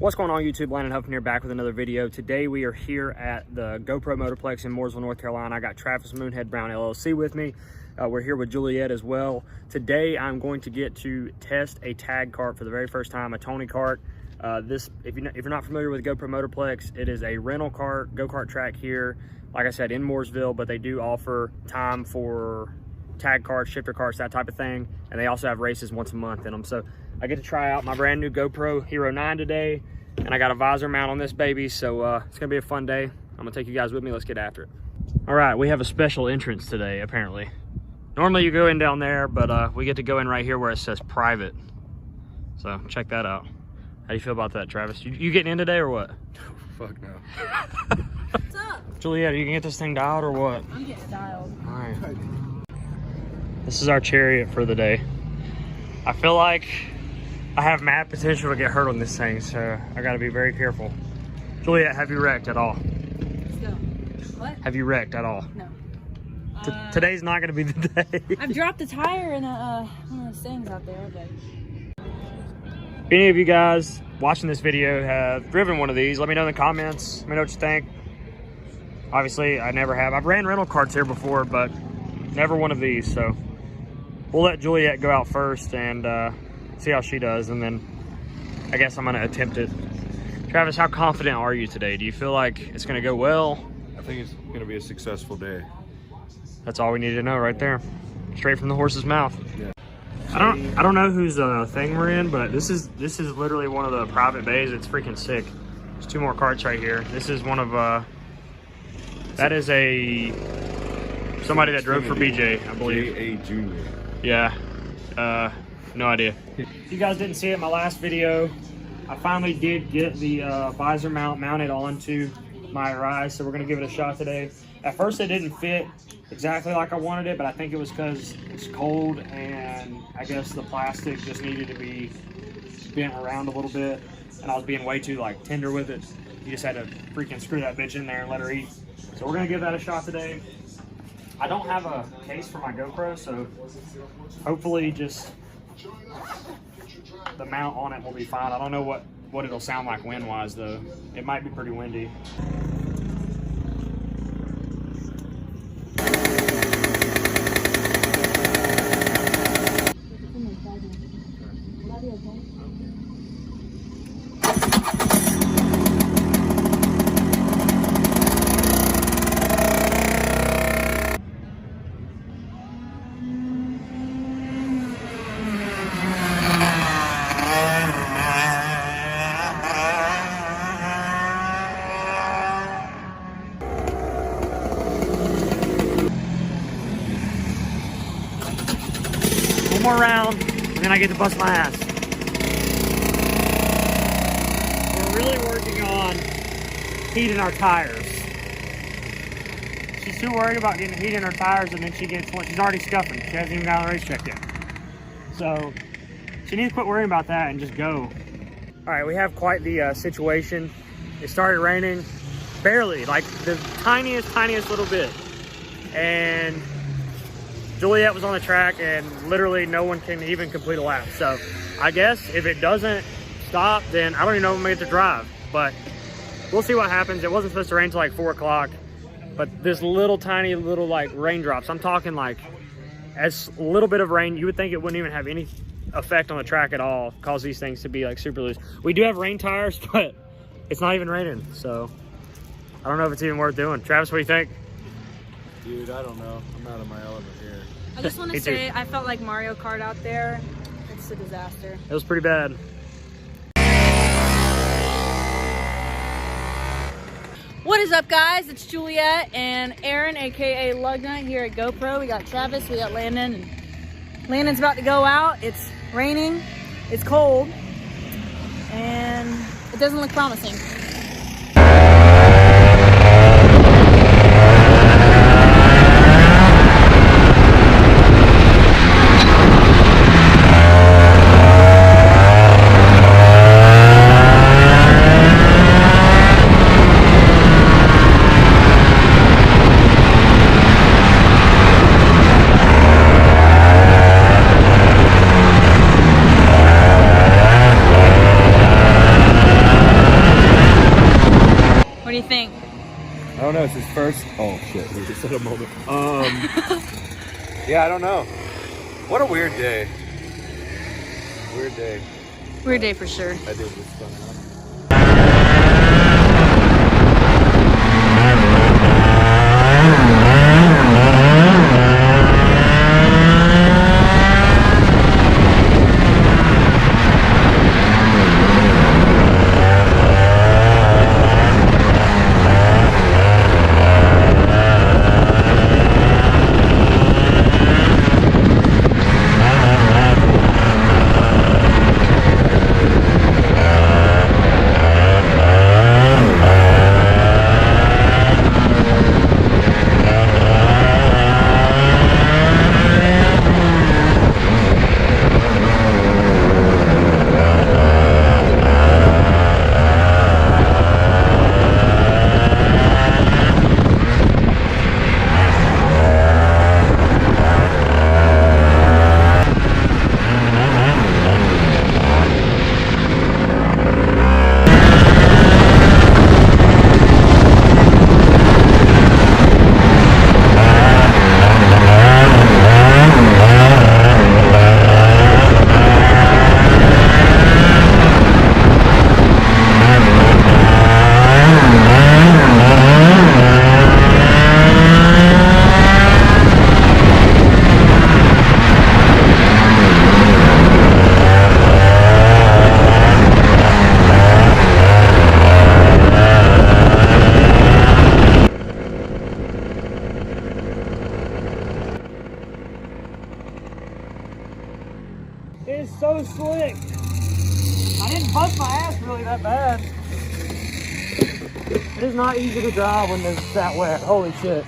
What's going on YouTube? Landon Huffman here, back with another video. Today we are here at the GoPro Motorplex in Mooresville, North Carolina. I got Travis Moonhead Brown LLC with me. We're here with Juliette as well. Today I'm going to get to test a tag kart for the very first time, a Tony Kart. If you're not familiar with GoPro Motorplex, it is a rental kart, go-kart track here, like I said, in Mooresville, but they do offer time for tag karts, shifter karts, that type of thing. And they also have races once a month in them. So I get to try out my brand new GoPro Hero 9 today. And I got a visor mount on this baby, so it's gonna be a fun day. I'm gonna take you guys with me. Let's get after it. All right, we have a special entrance today, apparently. Normally you go in down there, but we get to go in right here where it says private. So check that out. How do you feel about that, Travis? You getting in today or what? Fuck no. What's up? Juliette, you can get this thing dialed or what? I'm getting dialed. All right. This is our chariot for the day. I feel like I have mad potential to get hurt on this thing, so I gotta be very careful. Juliette, have you wrecked at all? Let's go. What? Have you wrecked at all? No. Today's not gonna be the day. I've dropped a tire in one of those things out there, but... If any of you guys watching this video have driven one of these, let me know in the comments. Let me know what you think. Obviously, I never have. I've ran rental karts here before, but never one of these, so we'll let Juliette go out first and see how she does, and then I guess I'm gonna attempt it. Travis, how confident are you today? Do you feel like it's gonna go well? I think it's gonna be a successful day. That's all we need to know right there. Straight from the horse's mouth. Yeah. I don't know whose thing we're in, but this is literally one of the private bays. It's freaking sick. There's two more carts right here. This is one of that is somebody that drove for BJ, I believe. A Junior. Yeah. No idea. If you guys didn't see it in my last video, I finally did get the visor mount mounted onto my Rise, so we're gonna give it a shot today. At first it didn't fit exactly like I wanted it, but I think it was because it's cold and I guess the plastic just needed to be bent around a little bit, and I was being way too like tender with it. You just had to freaking screw that bitch in there and let her eat. So we're gonna give that a shot today. I don't have a case for my GoPro, so hopefully just the mount on it will be fine. I don't know what it'll sound like wind-wise though. It might be pretty windy. More round, and then I get to bust my ass. We're really working on heating our tires. She's too worried about getting heat in her tires, and then she's already scuffing. She hasn't even got on a race check yet. So she needs to quit worrying about that and just go. All right, we have quite the situation. It started raining, barely, like the tiniest little bit. And Juliette was on the track and literally no one can even complete a lap. So I guess if it doesn't stop, then I don't even know if I'm gonna get to drive, but we'll see what happens. It wasn't supposed to rain till like 4 o'clock, but this tiny little like raindrops, I'm talking like as a little bit of rain, you would think it wouldn't even have any effect on the track at all, cause these things to be like super loose. We do have rain tires, but it's not even raining. So I don't know if it's even worth doing. Travis, what do you think? Dude, I don't know. I'm out of my element here. I just want to say, I felt like Mario Kart out there. It's a disaster. It was pretty bad. What is up, guys? It's Juliette and Aaron, aka Lugnut, here at GoPro. We got Travis, we got Landon. And Landon's about to go out. It's raining, it's cold, and it doesn't look promising. think? I don't know. It's his first. Oh shit! We just had a moment. Yeah, I don't know. What a weird day. Weird day. Weird day for sure. I did this fun out. It is so slick. I didn't bust my ass really that bad. It is not easy to drive when it's that wet. Holy shit.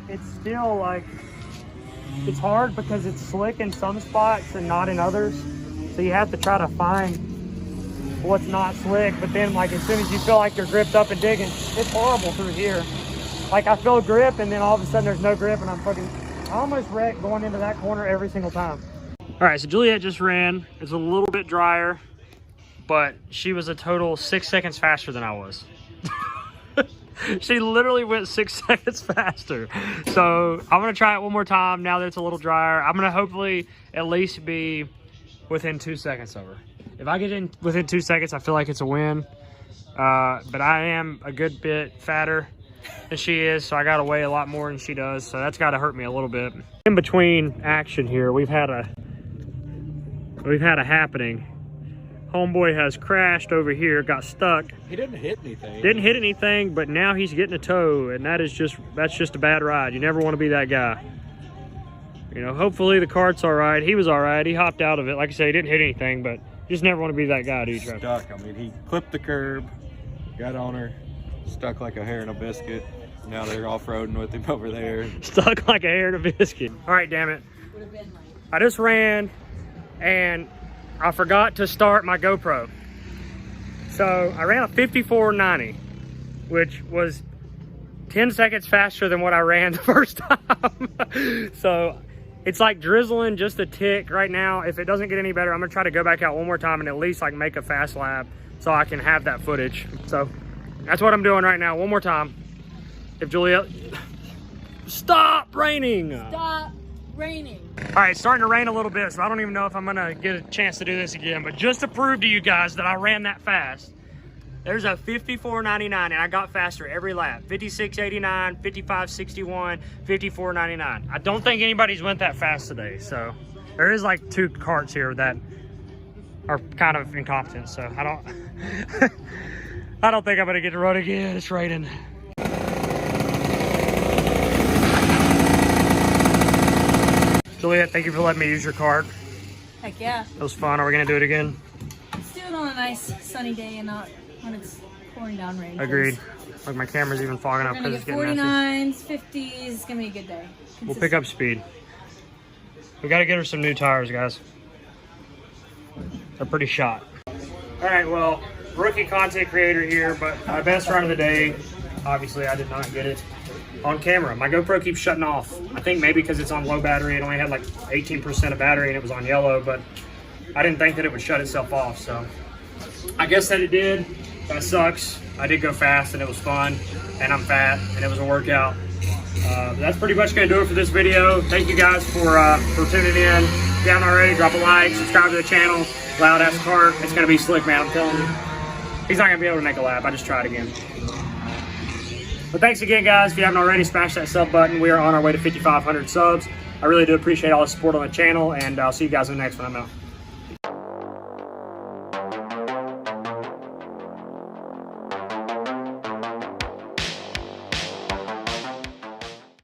It's still like, it's hard because it's slick in some spots and not in others. So you have to try to find what's not slick. But then like as soon as you feel like you're gripped up and digging, it's horrible through here. Like I feel grip and then all of a sudden there's no grip and I almost wreck going into that corner every single time. All right, so Juliette just ran. It's a little bit drier, but she was a total 6 seconds faster than I was. She literally went 6 seconds faster. So I'm gonna try it one more time now that it's a little drier. I'm gonna hopefully at least be within 2 seconds of her. If I get in within 2 seconds, I feel like it's a win. But I am a good bit fatter than she is, so I gotta weigh a lot more than she does. So that's gotta hurt me a little bit. In between action here, we've had a happening. Homeboy has crashed over here, got stuck. He didn't hit anything. Didn't hit anything, but now he's getting a tow, and that's just a bad ride. You never want to be that guy. You know, hopefully the cart's all right. He was all right. He hopped out of it. Like I said, he didn't hit anything, but you just never want to be that guy, do you, Travis? Stuck. I mean, he clipped the curb, got on her, Stuck like a hair in a biscuit. Now they're off-roading with him over there. Stuck like a hair in a biscuit. All right, damn it. I just ran and I forgot to start my GoPro. So I ran a 54.90, which was 10 seconds faster than what I ran the first time. So it's like drizzling just a tick right now. If it doesn't get any better, I'm gonna try to go back out one more time and at least like make a fast lap so I can have that footage. So that's what I'm doing right now, one more time. If Juliette, stop raining. Stop raining. All right, it's starting to rain a little bit, so I don't even know if I'm gonna get a chance to do this again, but just to prove to you guys that I ran that fast, there's a 54.99 and I got faster every lap. 56.89, 55.61, 54.99. I don't think anybody's went that fast today, so there is like 2 carts here that are kind of incompetent, so I don't think I'm gonna get to run again. It's raining. Juliette, thank you for letting me use your cart. Heck yeah. It was fun. Are we gonna do it again? Let's do it on a nice sunny day and not when it's pouring down rain. Agreed. Look, my camera's even fogging up We're gonna because get it's getting messy. 49s, 50s. It's gonna be a good day. We'll pick up speed. We gotta get her some new tires, guys. They're pretty shot. All right, well, rookie content creator here, but my best run of the day, obviously I did not get it on camera. My GoPro keeps shutting off. I think maybe because it's on low battery. It only had like 18% of battery and it was on yellow, but I didn't think that it would shut itself off. So I guess that it did. That sucks. I did go fast and it was fun, and I'm fat and it was a workout. That's pretty much gonna do it for this video. Thank you guys for tuning in. If you haven't already, drop a like, subscribe to the channel. Loud ass cart. It's gonna be slick, man, I'm telling you. He's not gonna be able to make a lap. I just tried again. But thanks again, guys. If you haven't already, smash that sub button. We are on our way to 5,500 subs. I really do appreciate all the support on the channel, and I'll see you guys in the next one. I'm out.